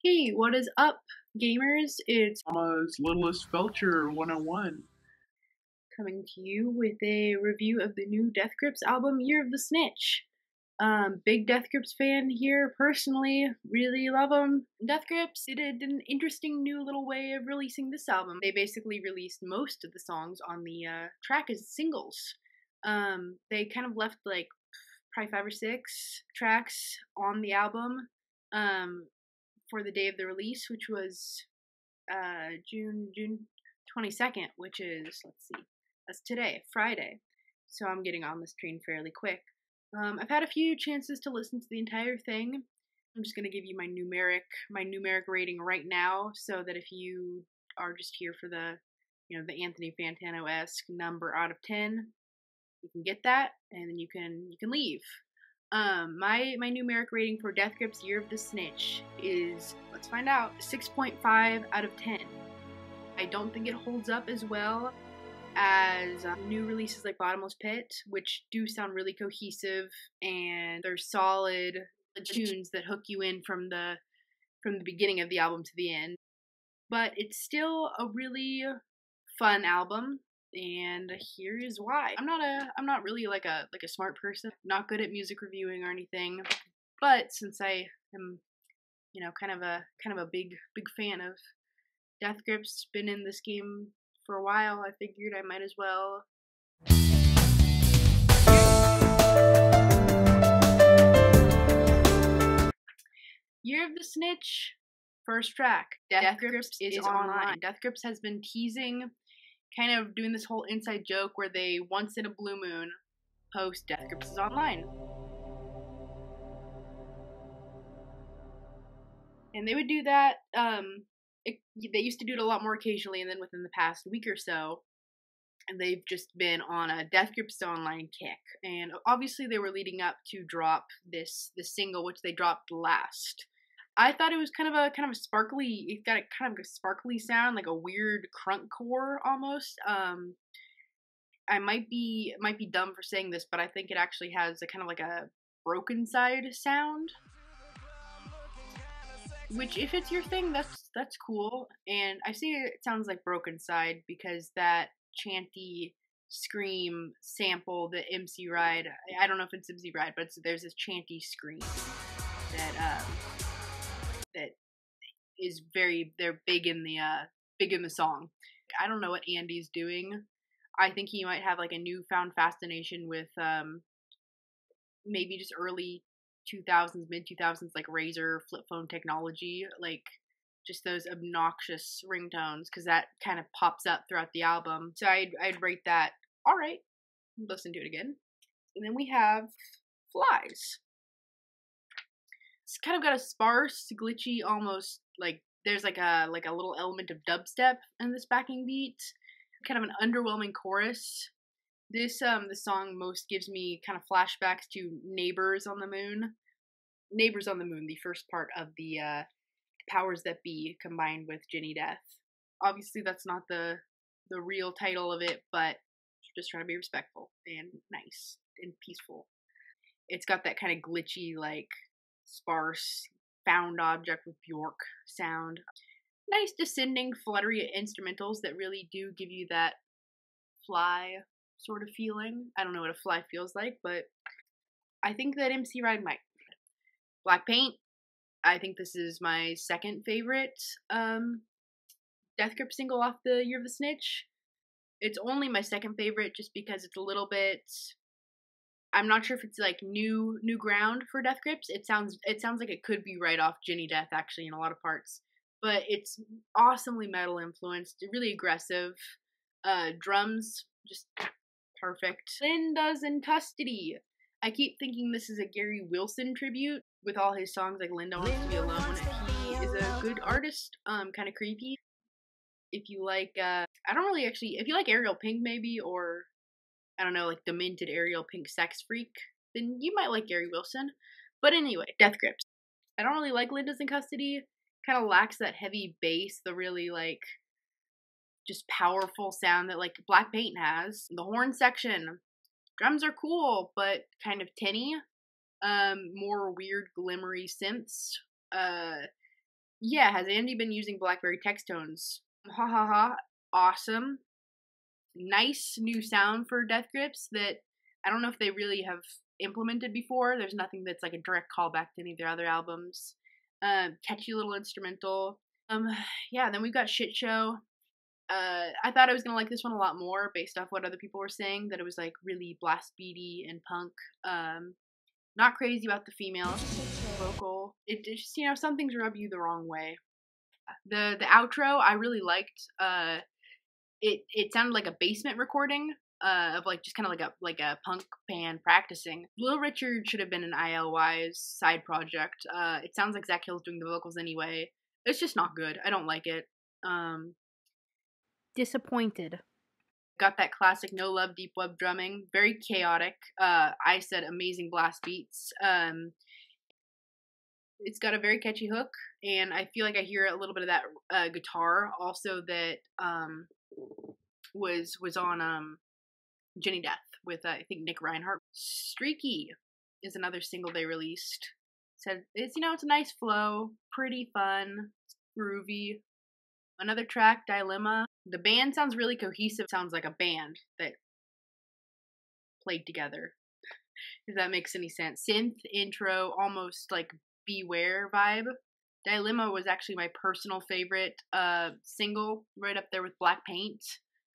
Hey, what is up, gamers? It's Mama's Littlest Felcher 101. coming to you with a review of the new Death Grips album, Year of the Snitch. Big Death Grips fan here, personally, really love them. Death Grips did an interesting new little way of releasing this album. They basically released most of the songs on the track as singles. They kind of left like probably 5 or 6 tracks on the album for the day of the release, which was June 22nd, which is, let's see, that's today, Friday. So I'm getting on this train fairly quick. I've had a few chances to listen to the entire thing. I'm just gonna give you my numeric rating right now, so that if you are just here for the Anthony Fantano-esque number out of 10, you can get that, and then you can leave. My numeric rating for Death Grips Year of the Snitch is, let's find out, 6.5 out of 10. I don't think it holds up as well as new releases like Bottomless Pit, which do sound really cohesive, and they're solid tunes that hook you in from the beginning of the album to the end. But it's still a really fun album, and here is why. I'm not really like a smart person, not good at music reviewing or anything, but since I am kind of a big fan of Death Grips, been in this game for a while, I figured I might as well. Year of the Snitch, first track, Death Grips is online. Death Grips has been teasing, kind of doing this whole inside joke where they, once in a blue moon, post Death Grips is online. And they would do that, they used to do it a lot more occasionally, and then within the past week or so, and they've just been on a Death Grips Online kick. And obviously they were leading up to drop this single, which they dropped last. I thought it was kind of a sparkly, it got a kind of a sparkly sound, like a weird crunkcore almost. I might be dumb for saying this, but I think it actually has a kind of like a broken side sound. Which, if it's your thing, that's cool. And I say it sounds like broken side because that chanty scream sample that MC Ride, I don't know if it's MC Ride, but there's this chanty scream that that is they're big in the song. I don't know what Andy's doing. I think he might have like a newfound fascination with maybe just early 2000s, mid 2000s, like Razor flip phone technology, like just those obnoxious ringtones, because that kind of pops up throughout the album. So I'd rate that all right. Listen to it again. And then we have Flies. It's kind of got a sparse, glitchy, almost like there's like a little element of dubstep in this backing beat. Kind of an underwhelming chorus. This song most gives me kind of flashbacks to Neighbors on the Moon. Neighbors on the Moon, the first part of the Powers That Be combined with Ginny Death. Obviously that's not the real title of it, but just trying to be respectful and nice and peaceful. It's got that kind of glitchy, like sparse found object with Bjork sound. Nice descending fluttery instrumentals that really do give you that Fly sort of feeling. I don't know what a Fly feels like, but I think that MC Ride might. Black Paint, I think this is my second favorite Death Grip single off the Year of the Snitch. It's only my second favorite just because it's a little bit, I'm not sure if it's like new ground for Death Grips. It sounds like it could be right off Ginny Death actually in a lot of parts. But it's awesomely metal influenced, really aggressive. Drums, just perfect. Linda's in Custody. I keep thinking this is a Gary Wilson tribute with all his songs like Linda Wants to Be Alone. He is a good artist, kind of creepy. If you like, if you like Ariel Pink maybe, or I don't know, like demented Ariel Pink sex freak, then you might like Gary Wilson. But anyway, Death Grips. I don't really like Linda's in Custody. Kind of lacks that heavy bass, the really like just powerful sound that like Black Paint has. The horn section, drums are cool, but kind of tinny. More weird glimmery synths. Yeah, has Andy been using BlackBerry text tones? Ha ha ha. Awesome. Nice new sound for Death Grips that I don't know if they really have implemented before. There's nothing that's like a direct callback to any of their other albums. Catchy little instrumental. Um, yeah, then we've got Shit Show. I thought I was gonna like this one a lot more based off what other people were saying, that it was like really blast beaty and punk. Not crazy about the female vocal. It just, you know, some things rub you the wrong way. The outro I really liked. It sounded like a basement recording of like just kind of like a punk band practicing. Little Richard should have been an ILY's side project. It sounds like Zach Hill's doing the vocals anyway. It's just not good. I don't like it. Disappointed. Got that classic no love deep web drumming, very chaotic. I said amazing blast beats. It's got a very catchy hook, and I feel like I hear a little bit of that guitar also that was on Jenny Death with I think Nick Reinhardt. Streaky is another single they released. Said it's, you know, it's a nice flow, pretty fun, groovy. Another track, Dilemma. The band sounds really cohesive. Sounds like a band that played together. If that makes any sense. Synth intro, almost like Beware vibe. Dilemma was actually my personal favorite single, right up there with Black Paint.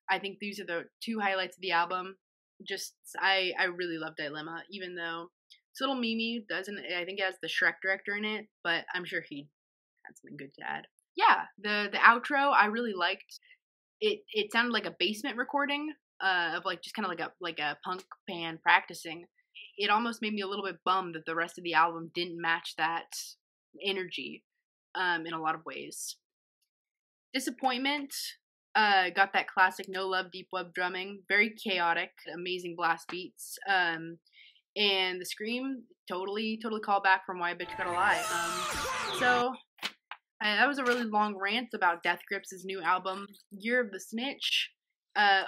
I think these are the two highlights of the album. Just I really love Dilemma, even though it's a little Mimi doesn't. I think it has the Shrek director in it, but I'm sure he had something good to add. Yeah, the outro I really liked. It sounded like a basement recording of like just kind of like a punk band practicing. It almost made me a little bit bummed that the rest of the album didn't match that energy in a lot of ways. Disappointment. Got that classic no love deep web drumming, very chaotic, amazing blast beats. And the scream totally call back from Why a Bitch Gotta Lie. That was a really long rant about Death Grips' new album, Year of the Snitch.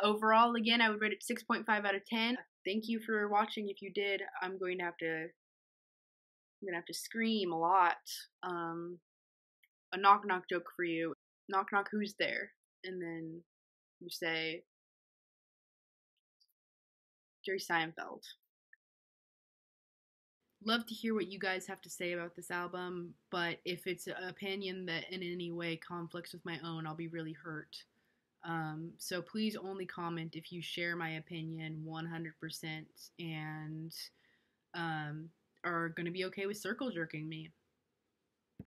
Overall, again, I would rate it 6.5 out of 10. Thank you for watching. If you did, I'm going to have to scream a lot. A knock knock joke for you. Knock knock, who's there? And then you say Jerry Seinfeld. Love to hear what you guys have to say about this album, but if it's an opinion that in any way conflicts with my own, I'll be really hurt. So please only comment if you share my opinion 100% and are going to be okay with circle jerking me.